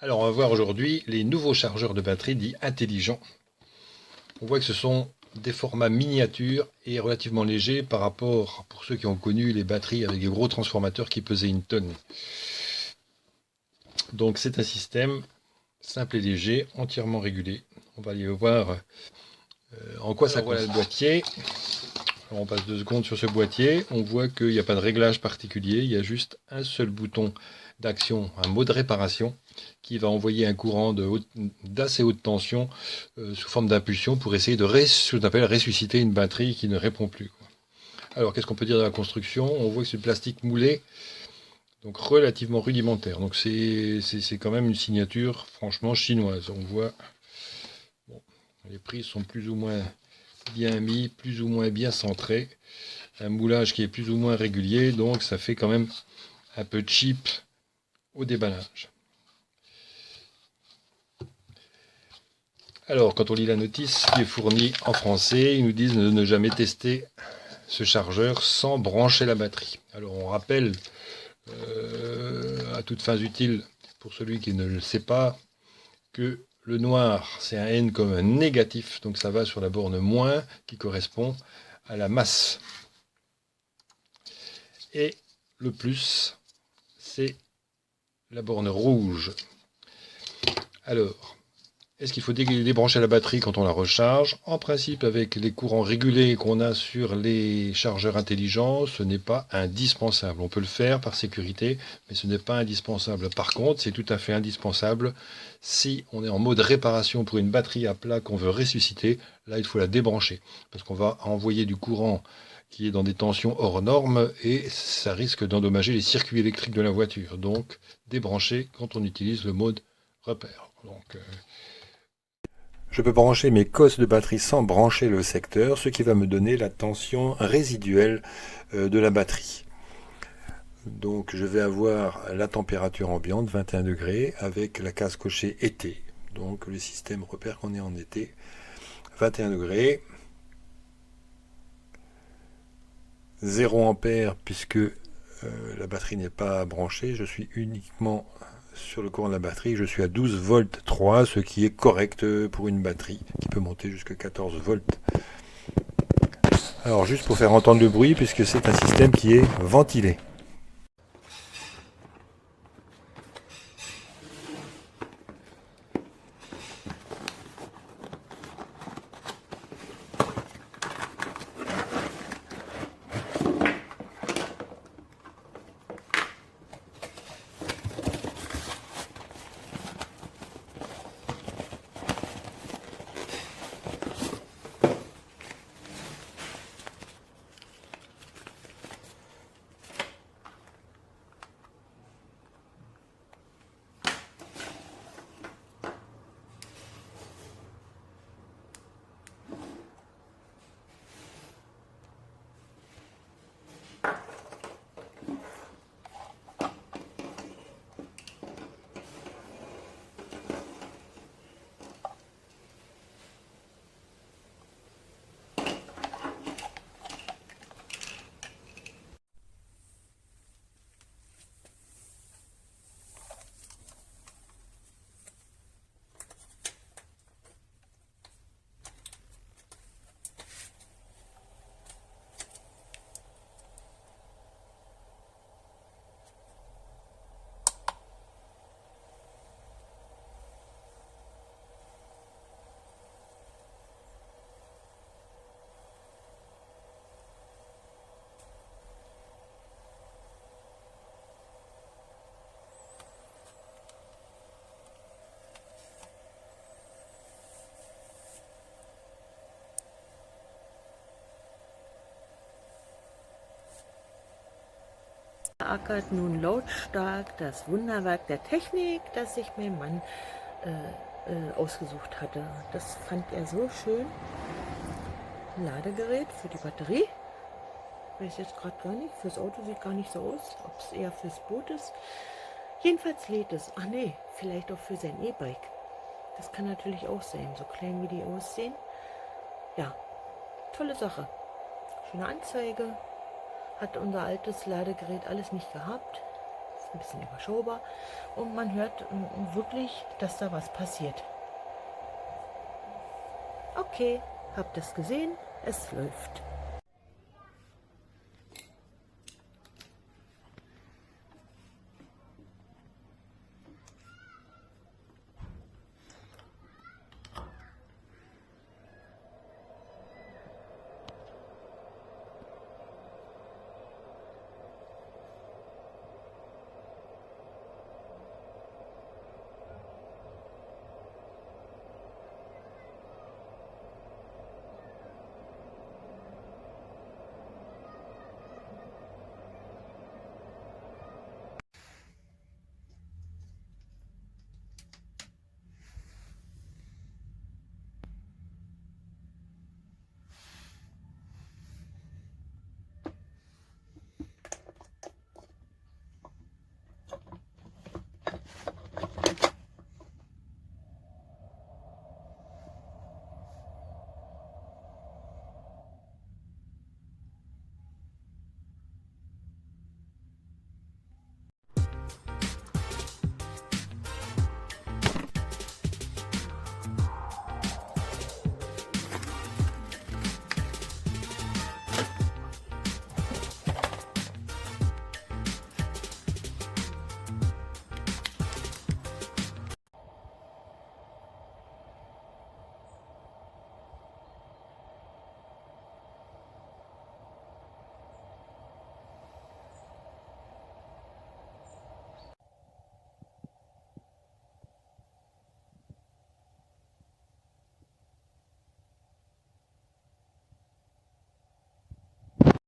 Alors, on va voir aujourd'hui les nouveaux chargeurs de batterie dits intelligents. On voit que ce sont des formats miniatures et relativement légers par rapport, pour ceux qui ont connu les batteries avec des gros transformateurs qui pesaient une tonne. Donc, c'est un système simple et léger, entièrement régulé. On va aller voir en quoi ça consiste. Voilà le boîtier. Alors, on passe 2 secondes sur ce boîtier. On voit qu'il n'y a pas de réglage particulier. Il y a juste un seul bouton d'action, un mode réparation, qui va envoyer un courant d'assez haute tension sous forme d'impulsion pour essayer de ce qu'on appelle ressusciter une batterie qui ne répond plus. Alors, qu'est-ce qu'on peut dire de la construction? On voit que c'est du plastique moulé, donc relativement rudimentaire. Donc, c'est quand même une signature franchement chinoise. On voit, bon, les prises sont plus ou moins bien mis, plus ou moins bien centrés. Un moulage qui est plus ou moins régulier, donc ça fait quand même un peu cheap au déballage. Alors, quand on lit la notice qui est fournie en français, ils nous disent de ne jamais tester ce chargeur sans brancher la batterie. Alors, on rappelle à toutes fins utiles, pour celui qui ne le sait pas, que le noir, c'est un N comme un négatif, donc ça va sur la borne moins qui correspond à la masse. Et le plus, c'est la borne rouge. Alors, est-ce qu'il faut débrancher la batterie quand on la recharge? En principe, avec les courants régulés qu'on a sur les chargeurs intelligents, ce n'est pas indispensable. On peut le faire par sécurité, mais ce n'est pas indispensable. Par contre, c'est tout à fait indispensable si on est en mode réparation pour une batterie à plat qu'on veut ressusciter. Là, il faut la débrancher, parce qu'on va envoyer du courant qui est dans des tensions hors normes et ça risque d'endommager les circuits électriques de la voiture. Donc, débrancher quand on utilise le mode repère. Donc, je peux brancher mes cosses de batterie sans brancher le secteur, ce qui va me donner la tension résiduelle de la batterie. Donc je vais avoir la température ambiante, 21 degrés, avec la case cochée été. Donc le système repère qu'on est en été. 21 degrés. 0 ampère puisque la batterie n'est pas branchée. Je suis uniquement sur le courant de la batterie. Je suis à 12 volts 3, ce qui est correct pour une batterie qui peut monter jusqu'à 14 volts. Alors juste pour faire entendre le bruit, puisque c'est un système qui est ventilé. Ackert nun lautstark das Wunderwerk der Technik, das sich mein Mann ausgesucht hatte. Das fand er so schön. Ein Ladegerät für die Batterie. Weiß jetzt gerade gar nicht. Fürs Auto sieht gar nicht so aus. Ob es eher fürs Boot ist. Jedenfalls lädt es. Ach nee, vielleicht auch für sein E-Bike. Das kann natürlich auch sein. So klein wie die aussehen. Ja, tolle Sache. Schöne Anzeige. Hat unser altes Ladegerät alles nicht gehabt. ein bisschen überschaubar und man hört wirklich, dass da was passiert. Okay, habt es gesehen, es läuft.